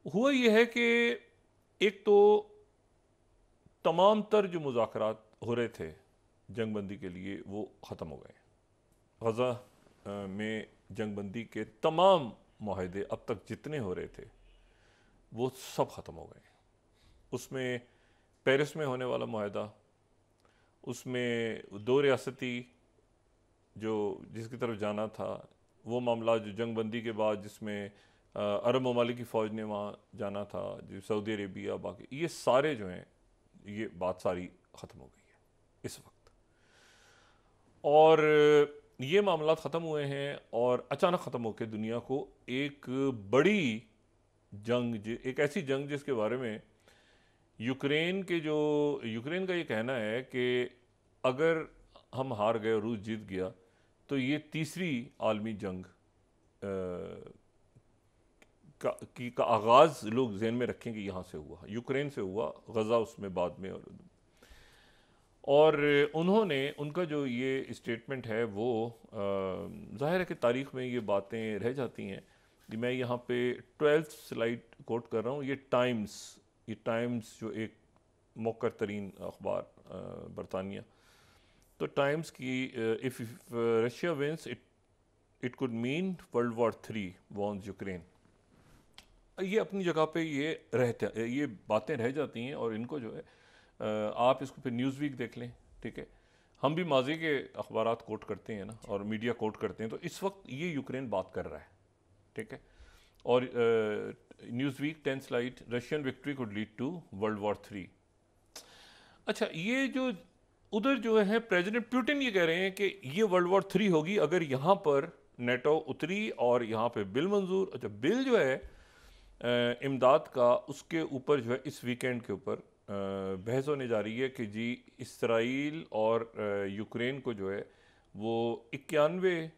हुआ ये है कि एक तो तमाम तर जो मुज़ाकरात हो रहे थे जंग बंदी के लिए वो ख़त्म हो गए। गज़ा में जंग बंदी के तमाम माहदे अब तक जितने हो रहे थे वो सब ख़त्म हो गए। उसमें पेरिस में होने वाला माहदा, उसमें दो रियासती जो जिसकी तरफ जाना था, वो मामला जो जंग बंदी के बाद जिसमें अरब ममालिक की फ़ौज ने वहाँ जाना था, जो सऊदी अरेबिया बाकी, ये सारे जो हैं ये बात सारी ख़त्म हो गई है इस वक्त। और ये मामला ख़त्म हुए हैं और अचानक ख़त्म होकर दुनिया को एक बड़ी जंग, एक ऐसी जंग जिसके बारे में यूक्रेन का ये कहना है कि अगर हम हार गए और रूस जीत गया तो ये तीसरी आलमी जंग का आगाज़ लोग जहन में रखें कि यहाँ से हुआ, यूक्रेन से हुआ, गज़ा उसमें बाद में। और उन्होंने उनका जो ये स्टेटमेंट है वो ज़ाहिर है कि तारीख़ में ये बातें रह जाती हैं। मैं यहाँ पे 12th स्लाइड कोट कर रहा हूँ। ये टाइम्स जो एक मौकर तरीन अखबार बरतानिया, तो टाइम्स की if Russia wins it could mean world war 3 warns Ukraine. ये अपनी जगह पे ये बातें रह जाती हैं और इनको जो है आप इसको फिर न्यूज़ वीक देख लें, ठीक है। हम भी माजी के अखबारात कोट करते हैं ना, और मीडिया कोट करते हैं, तो इस वक्त ये यूक्रेन बात कर रहा है, ठीक है। और Newsweek 10 slide, Russian victory could lead to world war 3। अच्छा, ये जो उधर जो है प्रेसिडेंट पुतिन ये कह रहे हैं कि ये वर्ल्ड वॉर 3 होगी अगर यहाँ पर नेटो उतरी और यहाँ पे बिल मंजूर। अच्छा, बिल जो है इमदाद का, उसके ऊपर जो है इस वीकेंड के ऊपर बहस होने जा रही है कि जी इसराइल और यूक्रेन को जो है वो 91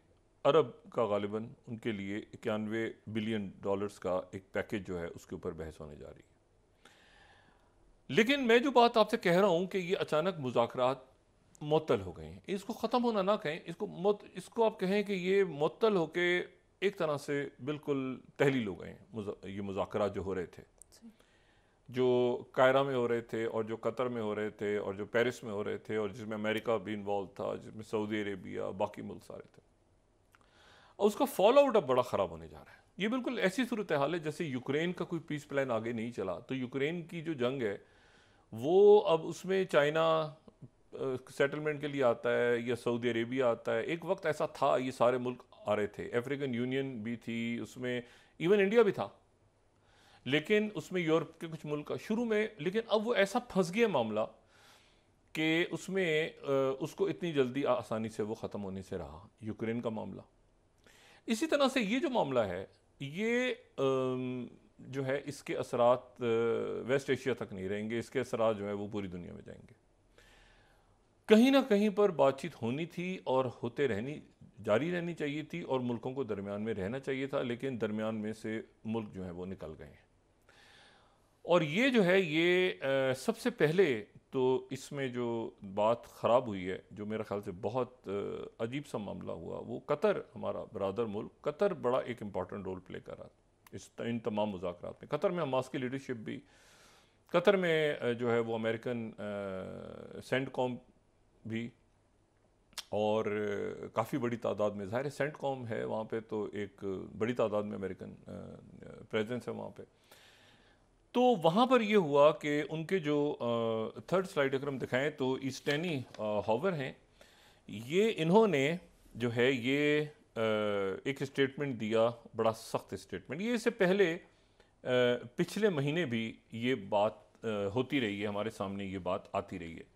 अरब का गालिबन उनके लिए 91 बिलियन डॉलर्स का एक पैकेज जो है उसके ऊपर बहस होने जा रही है। लेकिन मैं जो बात आपसे कह रहा हूं कि ये अचानक मुज़ाकरात मुअत्तल हो गए हैं, इसको ख़त्म होना ना कहें, इसको आप कहें कि ये मुअत्तल होके एक तरह से बिल्कुल तहलील हो गए हैं। ये मुज़ाकरात जो हो रहे थे, जो कायरा में हो रहे थे और जो कतर में हो रहे थे और जो पेरिस में हो रहे थे और जिसमें अमेरिका भी इन्वॉल्व था, जिसमें सऊदी अरेबिया, बाकी मुल्क सारे थे, और उसका फॉलो आउट अब बड़ा ख़राब होने जा रहा है। ये बिल्कुल ऐसी सूरत हाल है जैसे यूक्रेन का कोई पीस प्लान आगे नहीं चला, तो यूक्रेन की जो जंग है वो अब उसमें चाइना सेटलमेंट के लिए आता है या सऊदी अरेबिया आता है। एक वक्त ऐसा था, ये सारे मुल्क आ रहे थे, अफ्रीकन यूनियन भी थी उसमें, इवन इंडिया भी था, लेकिन उसमें यूरोप के कुछ मुल्क शुरू में। लेकिन अब वो ऐसा फंस गया मामला कि उसमें उसको इतनी जल्दी आसानी से वो ख़त्म होने से रहा यूक्रेन का मामला। इसी तरह से ये जो मामला है ये जो है इसके असरात वेस्ट एशिया तक नहीं रहेंगे, इसके असरात जो है वो पूरी दुनिया में जाएंगे। कहीं ना कहीं पर बातचीत होनी थी और जारी रहनी चाहिए थी और मुल्कों को दरमियान में रहना चाहिए था, लेकिन दरमियान में से मुल्क जो है वो निकल गए हैं। और ये जो है ये सबसे पहले तो इसमें जो बात ख़राब हुई है, जो मेरे ख्याल से बहुत अजीब सा मामला हुआ, वो कतर, हमारा बरादर मुल्क कतर बड़ा एक इम्पॉर्टेंट रोल प्ले कर रहा था इन तमाम मुज़ाकरात में। कतर में हमास की लीडरशिप भी, कतर में जो है वो अमेरिकन सेंटकॉम भी, और काफ़ी बड़ी तादाद में, ज़ाहिर सेंटकॉम है वहाँ पे, तो एक बड़ी तादाद में अमेरिकन प्रेजेंस है वहाँ पे। तो वहाँ पर ये हुआ कि उनके जो थर्ड स्लाइड अगर हम दिखाएं तो ईस्टर्नी हॉवर हैं, ये इन्होंने जो है ये एक स्टेटमेंट दिया, बड़ा सख्त स्टेटमेंट। ये इससे पहले पिछले महीने भी ये बात होती रही है, हमारे सामने ये बात आती रही है,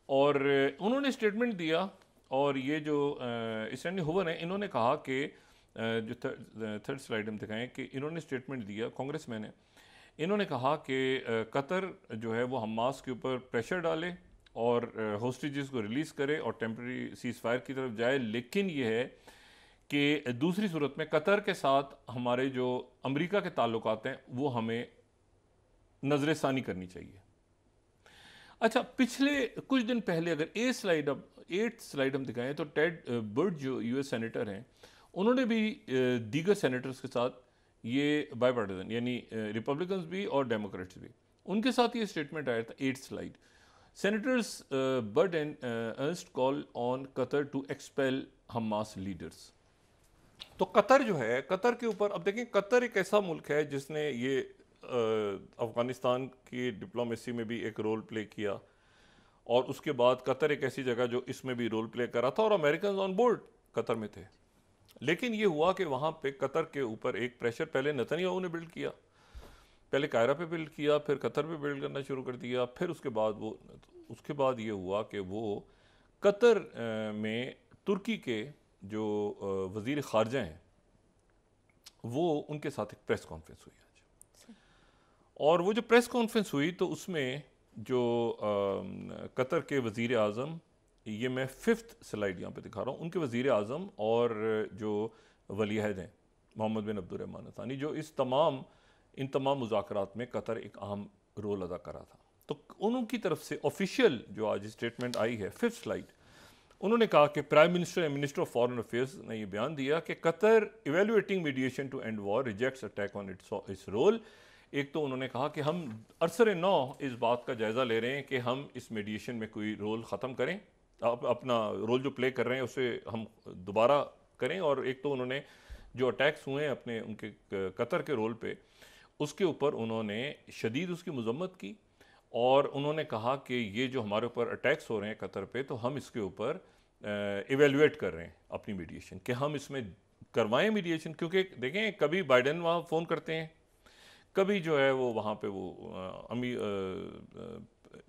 और उन्होंने स्टेटमेंट दिया। और ये जो ईस्टर्नी हॉवर हैं, इन्होंने कहा कि जो थर्ड स्लाइड हम दिखाएं कि इन्होंने स्टेटमेंट दिया, कांग्रेसमैन है, इन्होंने कहा कि कतर जो है वो हमास के ऊपर प्रेशर डाले और होस्टेजेस को रिलीज़ करे और टेम्प्रेरी सीज़ फायर की तरफ जाए, लेकिन ये है कि दूसरी सूरत में कतर के साथ हमारे जो अमेरिका के ताल्लुकात हैं वो हमें नजर षानी करनी चाहिए। अच्छा, पिछले कुछ दिन पहले अगर 8th स्लाइड हम दिखाएं तो टेड बर्ड जो यूएस सेनेटर हैं, उन्होंने भी दीगर सेनेटर्स के साथ ये बाई पार्टीजन, यानी रिपब्लिकन्स भी और डेमोक्रेट्स भी, उनके साथ ये स्टेटमेंट आया था। 8th slide, senators Budd and Ernst call on Qatar to expel Hamas leaders. तो कतर जो है, कतर के ऊपर अब देखें, कतर एक ऐसा मुल्क है जिसने ये अफ़गानिस्तान की डिप्लोमेसी में भी एक रोल प्ले किया, और उसके बाद कतर एक ऐसी जगह जो इसमें भी रोल प्ले कर रहा था, और अमेरिकन ऑन बोर्ड कतर में थे। लेकिन ये हुआ कि वहाँ पे कतर के ऊपर एक प्रेशर पहले नेतन्याहू ने बिल्ड किया, पहले कायरा पे बिल्ड किया, फिर कतर पे बिल्ड करना शुरू कर दिया, फिर उसके बाद ये हुआ कि वो कतर में तुर्की के जो वज़ीर ख़ारजा हैं, वो उनके साथ एक प्रेस कॉन्फ्रेंस हुई आज। और वो जो प्रेस कॉन्फ्रेंस हुई तो उसमें जो कतर के वज़ीर आज़म, ये मैं 5th स्लाइड यहाँ पे दिखा रहा हूँ, उनके वज़ीर आज़म और जो वली अहद हैं मोहम्मद बिन अब्दुर्रहमान अल थानी, जो इन तमाम मुज़ाकरात में कतर एक अहम रोल अदा कर रहा था। तो उनकी तरफ से ऑफिशियल जो आज स्टेटमेंट आई है, 5th स्लाइड, उन्होंने कहा कि prime minister and minister of foreign affairs ने यह बयान दिया कि Qatar evaluating mediation to end war, rejects attack on its role. एक तो उन्होंने कहा कि हम अरसर नौ इस बात का जायज़ा ले रहे हैं कि हम इस मीडिएशन में कोई रोल ख़त्म करें, अपना रोल जो प्ले कर रहे हैं उसे हम दोबारा करें। और एक तो उन्होंने जो अटैक्स हुए हैं अपने उनके कतर के रोल पे, उसके ऊपर उन्होंने शदीद उसकी मजम्मत की, और उन्होंने कहा कि ये जो हमारे ऊपर अटैक्स हो रहे हैं कतर पे, तो हम इसके ऊपर इवेल्युएट कर रहे हैं अपनी मीडिएशन, कि हम इसमें करवाएं मीडिएशन। क्योंकि देखें, कभी बाइडेन वहाँ फ़ोन करते हैं, कभी जो है वो वहाँ पे वो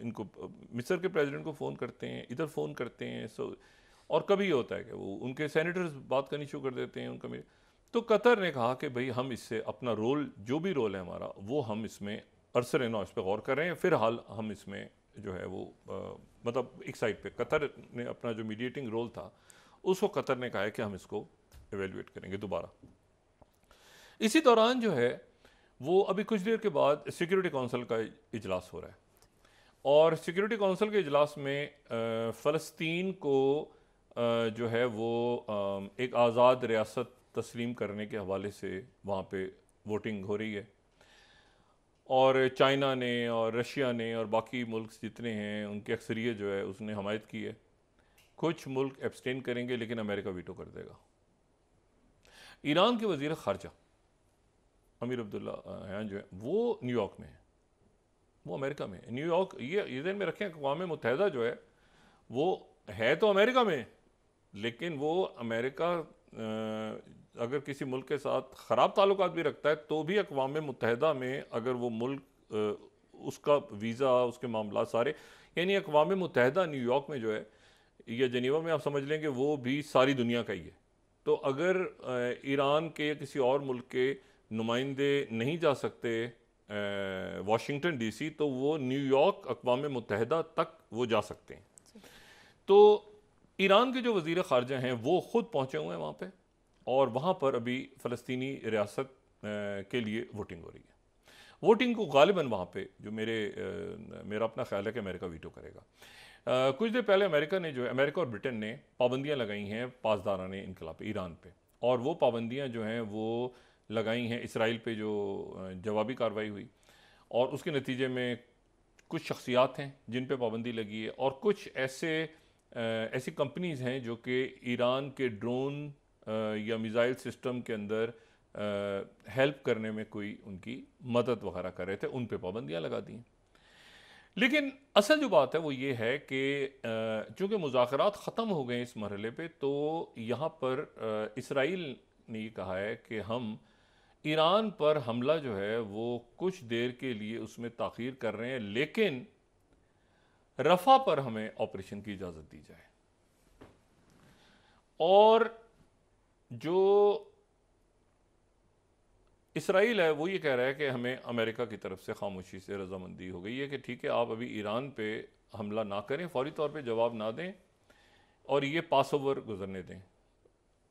इनको मिस्र के प्रेसिडेंट को फ़ोन करते हैं, इधर फ़ोन करते हैं। और कभी ये होता है कि वो उनके सेनेटर्स बात करनी शुरू कर देते हैं उनका। तो कतर ने कहा कि भाई हम इससे अपना रोल, जो भी रोल है हमारा, वो हम इसमें अरसर नौ इस पर गौर कर रहे हैं। फ़िलहाल हम इसमें जो है वो मतलब एक साइड पे कतर ने अपना जो मीडिएटिंग रोल था उसको कतर ने कहा है कि हम इसको एवेल्युएट करेंगे दोबारा। इसी दौरान जो है वो अभी कुछ देर के बाद सिक्योरिटी काउंसिल का इजलास हो रहा है, और सिक्योरिटी काउंसिल के इजलास में फ़लस्तीन को जो है वो एक आज़ाद रियासत तस्लीम करने के हवाले से वहाँ पे वोटिंग हो रही है, और चाइना ने और रशिया ने और बाकी मुल्क जितने हैं उनकी अक्सरियत जो है उसने हमायत की है। कुछ मुल्क एब्सटेन करेंगे, लेकिन अमेरिका वीटो कर देगा। ईरान के वज़ीर ख़ारजा अमीर अब्दुल्लाहियान जो है वो न्यूयॉर्क में है, वो अमेरिका में है। न्यूयॉर्क, ये ज़हन में रखें, अक़वाम मुत्तहिदा जो है वो है तो अमेरिका में, लेकिन वो अमेरिका अगर किसी मुल्क के साथ ख़राब ताल्लुकात भी रखता है तो भी अक़वाम मुत्तहिदा में अगर वो मुल्क उसका वीज़ा, उसके मामला सारे, यानी अक़वाम मुत्तहिदा न्यूयॉर्क में जो है या जनीवा में, आप समझ लें कि वो भी सारी दुनिया का ही है। तो अगर ईरान के या किसी और मुल्क के नुमाइंदे नहीं जा सकते वाशिंगटन डीसी, तो वो न्यूयॉर्क अक़वाम मुत्तहिदा तक वो जा सकते हैं। तो ईरान के जो वज़ीर ख़ारजा हैं वो ख़ुद पहुँचे हुए हैं वहाँ पे, और वहाँ पर अभी फ़लस्तीनी रियासत के लिए वोटिंग हो रही है। वोटिंग को गालिबन वहाँ पे जो मेरा अपना ख्याल है कि अमेरिका वीटो करेगा। कुछ देर पहले अमेरिका ने जो है, अमेरिका और ब्रिटेन ने पाबंदियाँ लगाई हैं पासदाराने इनकलाब पे, ईरान पे, और वो पाबंदियाँ जो हैं वो लगाई हैं इसराइल पे जो जवाबी कार्रवाई हुई, और उसके नतीजे में कुछ शख्सियात हैं जिन पे पाबंदी लगी है, और कुछ ऐसी कंपनीज़ हैं जो कि ईरान के ड्रोन या मिज़ाइल सिस्टम के अंदर हेल्प करने में कोई उनकी मदद वगैरह कर रहे थे, उन पे पाबंदियाँ लगा दी। लेकिन असल जो बात है वो ये है कि चूँकि मुज़ाकरात ख़त्म हो गए इस मरहले पे, तो यहाँ पर इसराइल ने ये कहा है कि हम ईरान पर हमला जो है वो कुछ देर के लिए उसमें ताख़ीर कर रहे हैं, लेकिन रफ़ा पर हमें ऑपरेशन की इजाज़त दी जाए। और जो इसराइल है वो ये कह रहा है कि हमें अमेरिका की तरफ से खामोशी से रजामंदी हो गई है कि ठीक है, आप अभी ईरान पे हमला ना करें, फौरी तौर पे जवाब ना दें, और ये पास ओवर गुजरने दें।